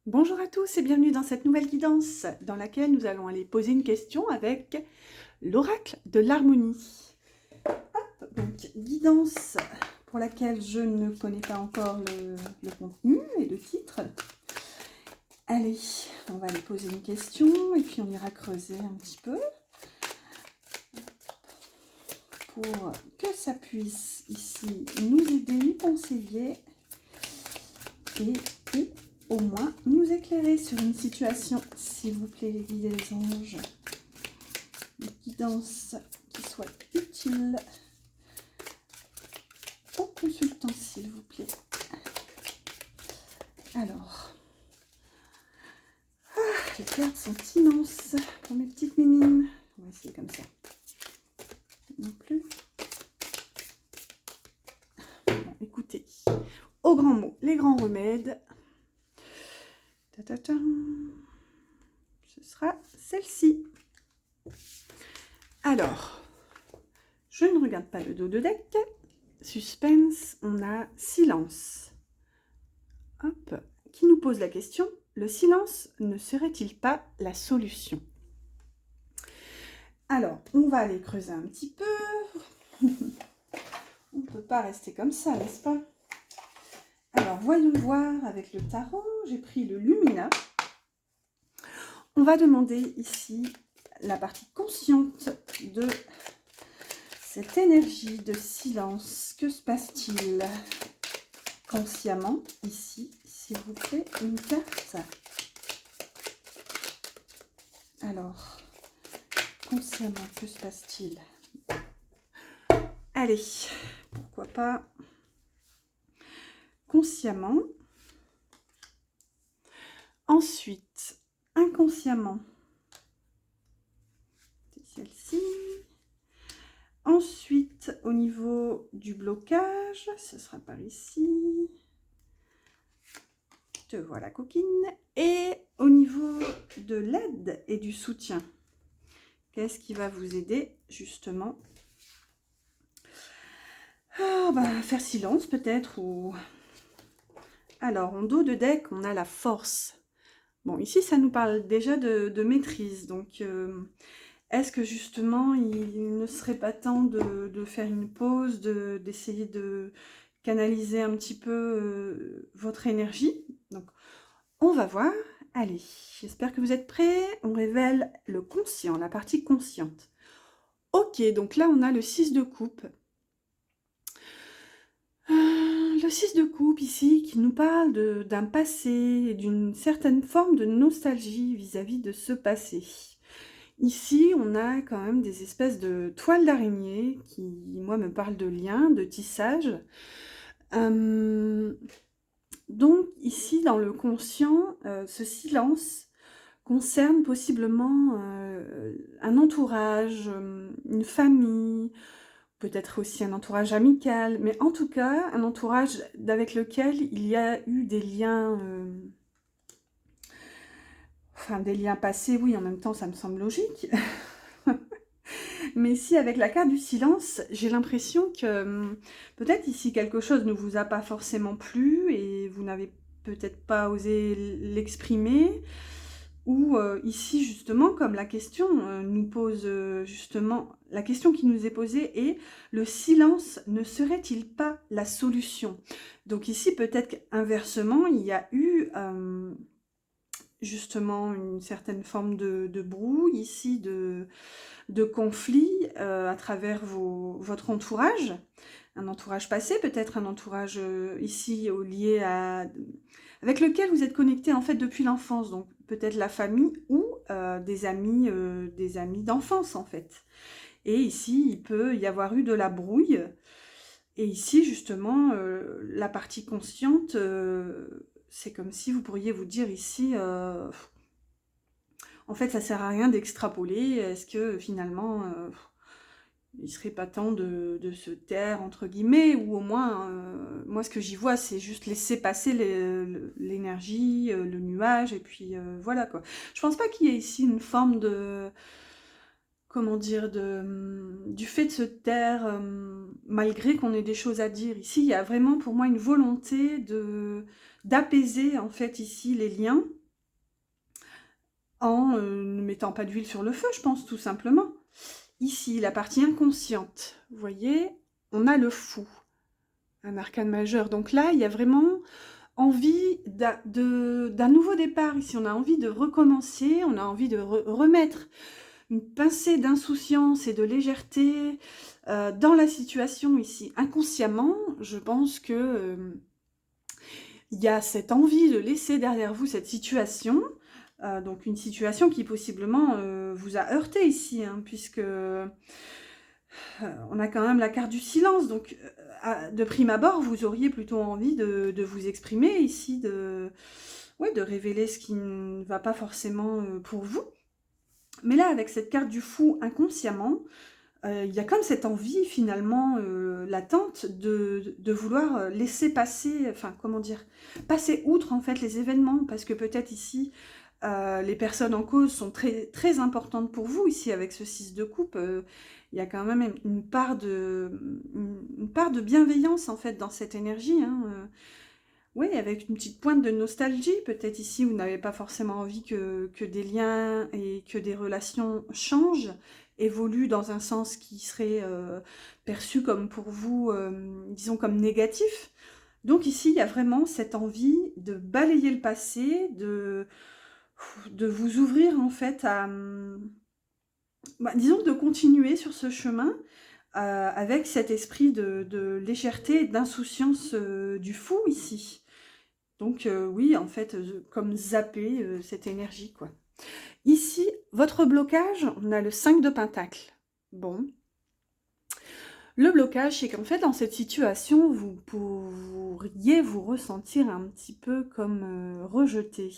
Bonjour à tous et bienvenue dans cette nouvelle guidance dans laquelle nous allons aller poser une question avec l'oracle de l'harmonie. Donc, guidance pour laquelle je ne connais pas encore le contenu et le titre. Allez, on va aller poser une question et puis on ira creuser un petit peu pour que ça puisse ici nous aider, nous conseiller et au moins nous éclairer sur une situation, s'il vous plaît les guides et les anges. Une guidance qui soit utile aux consultants, s'il vous plaît. Alors, les cartes sont immenses pour mes petites mimines. On va essayer comme ça. Non plus. Bon, écoutez, au grand mot, les grands remèdes. Ta-ta-ta. Ce sera celle-ci. Alors, je ne regarde pas le dos de deck. Suspense, on a silence. Hop, qui nous pose la question, le silence ne serait-il pas la solution? Alors, on va aller creuser un petit peu. On ne peut pas rester comme ça, n'est-ce pas? Alors, voyons voir avec le tarot. J'ai pris le Lumina. On va demander ici la partie consciente de cette énergie de silence. Que se passe-t-il consciemment ici, s'il vous plaît, une carte? Alors, consciemment, que se passe-t-il? Allez, pourquoi pas consciemment. Ensuite, inconsciemment, c'est celle-ci. Ensuite, au niveau du blocage, ce sera par ici. Te voilà, coquine. Et au niveau de l'aide et du soutien, qu'est-ce qui va vous aider justement? Faire silence peut-être ou... Alors, en dos de deck, on a la force. Bon, ici, ça nous parle déjà de maîtrise. Donc, est-ce que justement, il ne serait pas temps de faire une pause, d'essayer de canaliser un petit peu votre énergie? Donc, on va voir. Allez, j'espère que vous êtes prêts. On révèle le conscient, la partie consciente. Ok, donc là, on a le 6 de coupe. Le 6 de coupe ici qui nous parle d'un passé, d'une certaine forme de nostalgie vis-à-vis de ce passé. Ici, on a quand même des espèces de toiles d'araignée qui, moi, me parlent de liens, de tissage. Donc, ici, dans le conscient, ce silence concerne possiblement un entourage, une famille, peut-être aussi un entourage amical, mais en tout cas, un entourage avec lequel il y a eu des liens, enfin des liens passés, oui, en même temps, ça me semble logique. Mais ici, avec la carte du silence, j'ai l'impression que peut-être ici quelque chose ne vous a pas forcément plu et vous n'avez peut-être pas osé l'exprimer. Ou ici, justement, comme la question nous pose justement, la question qui nous est posée est « Le silence ne serait-il pas la solution ?» Donc ici, peut-être qu'inversement, il y a eu justement une certaine forme de brouille ici, de conflit à travers votre entourage. Un entourage passé, peut-être un entourage ici lié à... avec lequel vous êtes connecté en fait depuis l'enfance, donc peut-être la famille ou des amis d'enfance en fait. Et ici, il peut y avoir eu de la brouille. Et ici, justement, la partie consciente, c'est comme si vous pourriez vous dire ici, en fait, ça sert à rien d'extrapoler. Est-ce que finalement, il serait pas temps de se taire, entre guillemets, ou au moins, moi, ce que j'y vois, c'est juste laisser passer l'énergie, le nuage, et puis voilà, quoi. Je pense pas qu'il y ait ici une forme de... comment dire, du fait de se taire, malgré qu'on ait des choses à dire. Ici, il y a vraiment, pour moi, une volonté d'apaiser en fait ici les liens en ne mettant pas d'huile sur le feu, je pense, tout simplement. Ici, la partie inconsciente, vous voyez, on a le fou, un arcane majeur. Donc là, il y a vraiment envie d'un nouveau départ ici. On a envie de recommencer, on a envie de remettre une pincée d'insouciance et de légèreté dans la situation ici. Inconsciemment, je pense que il y a cette envie de laisser derrière vous cette situation, donc une situation qui possiblement vous a heurté ici, hein, puisque on a quand même la carte du silence, donc de prime abord, vous auriez plutôt envie de vous exprimer ici, ouais, de révéler ce qui ne va pas forcément pour vous. Mais là, avec cette carte du fou inconsciemment, il y a comme cette envie finalement latente de vouloir laisser passer, enfin comment dire, passer outre en fait les événements, parce que peut-être ici, les personnes en cause sont très, très importantes pour vous, ici avec ce 6 de coupe, il y a quand même une part de bienveillance en fait dans cette énergie, hein, oui, avec une petite pointe de nostalgie, peut-être ici vous n'avez pas forcément envie que des liens et que des relations changent, évoluent dans un sens qui serait perçu comme pour vous, disons comme négatif. Donc ici, il y a vraiment cette envie de balayer le passé, de vous ouvrir en fait à, disons de continuer sur ce chemin avec cet esprit de légèreté et d'insouciance du fou ici. Donc oui, en fait, comme zapper cette énergie, quoi. Ici, votre blocage, on a le 5 de Pentacle. Bon. Le blocage, c'est qu'en fait, dans cette situation, vous pourriez vous ressentir un petit peu comme rejeté.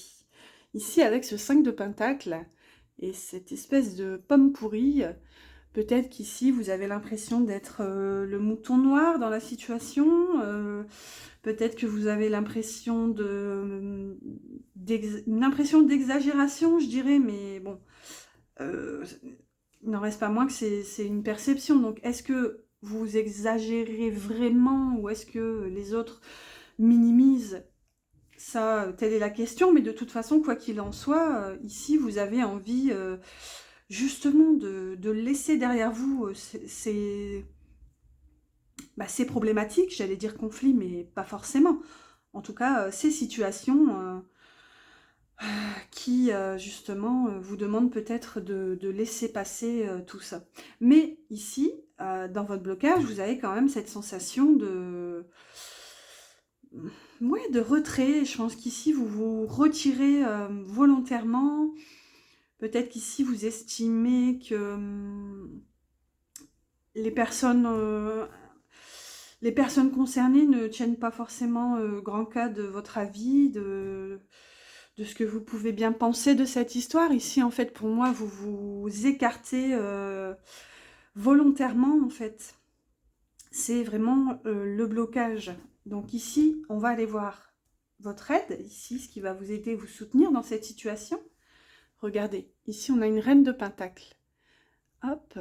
Ici, avec ce 5 de Pentacle et cette espèce de pomme pourrie, peut-être qu'ici, vous avez l'impression d'être le mouton noir dans la situation. Peut-être que vous avez l'impression une impression d'exagération, je dirais, mais bon, il n'en reste pas moins que c'est une perception. Donc, est-ce que vous exagérez vraiment ou est-ce que les autres minimisent? Ça, telle est la question, mais de toute façon, quoi qu'il en soit, ici, vous avez envie justement de laisser derrière vous ces problématiques, j'allais dire conflits, mais pas forcément. En tout cas, ces situations qui, justement, vous demandent peut-être de laisser passer tout ça. Mais ici, dans votre blocage, vous avez quand même cette sensation ouais, de retrait. Je pense qu'ici, vous vous retirez volontairement. Peut-être qu'ici, vous estimez que les personnes concernées ne tiennent pas forcément grand cas de votre avis, de ce que vous pouvez bien penser de cette histoire. Ici, en fait, pour moi, vous vous écartez volontairement, en fait. C'est vraiment le blocage. Donc ici, on va aller voir votre aide, ici, ce qui va vous aider, vous soutenir dans cette situation. Regardez, ici, on a une reine de Pentacle. Hop.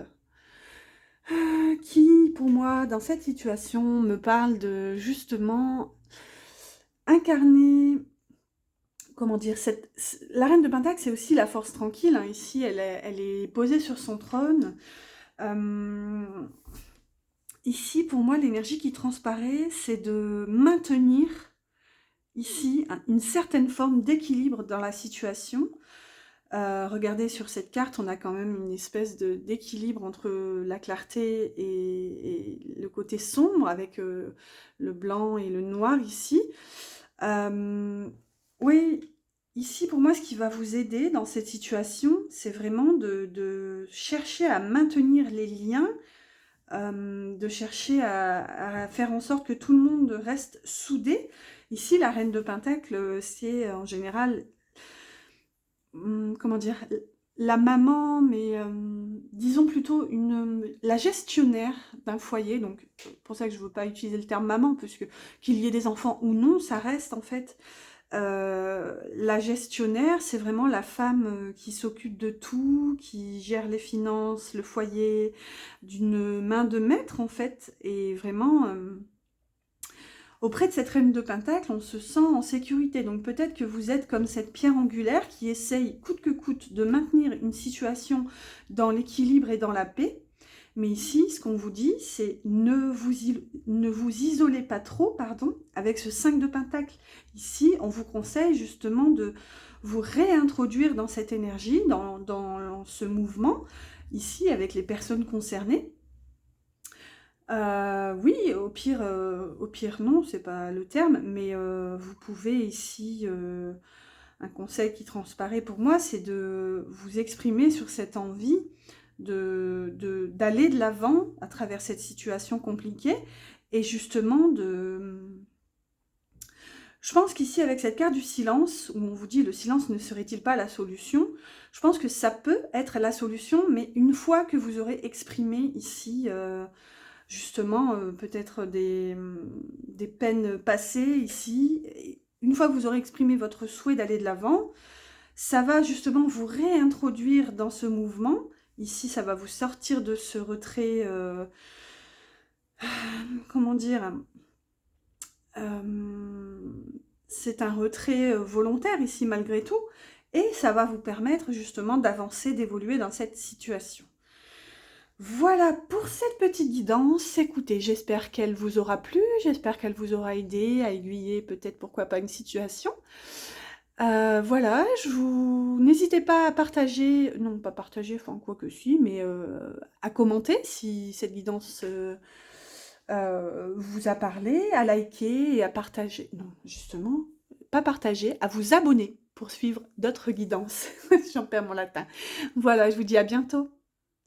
Qui, pour moi, dans cette situation, me parle de, justement, incarner... Comment dire, la reine de Pentacle, c'est aussi la force tranquille. Hein. Ici, elle est posée sur son trône. Ici, pour moi, l'énergie qui transparaît, c'est de maintenir ici une certaine forme d'équilibre dans la situation. Regardez sur cette carte, on a quand même une espèce d'équilibre entre la clarté et le côté sombre, avec le blanc et le noir ici. Oui, ici pour moi, ce qui va vous aider dans cette situation, c'est vraiment de chercher à maintenir les liens, de chercher à faire en sorte que tout le monde reste soudé. Ici, la reine de Pentacle, c'est en général, comment dire, la maman, mais disons plutôt la gestionnaire d'un foyer. Donc, c'est pour ça que je ne veux pas utiliser le terme maman, puisque qu'il y ait des enfants ou non, ça reste en fait la gestionnaire, c'est vraiment la femme qui s'occupe de tout, qui gère les finances, le foyer, d'une main de maître en fait, et vraiment auprès de cette reine de Pentacle, on se sent en sécurité. Donc peut-être que vous êtes comme cette pierre angulaire qui essaye coûte que coûte de maintenir une situation dans l'équilibre et dans la paix. Mais ici, ce qu'on vous dit, c'est ne vous isolez pas trop, pardon, avec ce 5 de Pentacle. Ici, on vous conseille justement de vous réintroduire dans cette énergie, dans ce mouvement, ici, avec les personnes concernées. Oui, au pire non, c'est pas le terme, mais vous pouvez ici, un conseil qui transparaît pour moi, c'est de vous exprimer sur cette envie d'aller de l'avant à travers cette situation compliquée et justement je pense qu'ici avec cette carte du silence, où on vous dit le silence ne serait-il pas la solution, je pense que ça peut être la solution, mais une fois que vous aurez exprimé ici justement peut-être des peines passées ici, et une fois que vous aurez exprimé votre souhait d'aller de l'avant, ça va justement vous réintroduire dans ce mouvement. Ici, ça va vous sortir de ce retrait, comment dire, c'est un retrait volontaire ici malgré tout, et ça va vous permettre justement d'avancer, d'évoluer dans cette situation. Voilà pour cette petite guidance. Écoutez, j'espère qu'elle vous aura plu, j'espère qu'elle vous aura aidé à aiguiller peut-être pourquoi pas une situation. Voilà, n'hésitez pas à partager, non pas partager, enfin quoi que si, mais à commenter si cette guidance vous a parlé, à liker et à partager, non justement, pas partager, à vous abonner pour suivre d'autres guidances. J'en perds mon latin. Voilà, je vous dis à bientôt.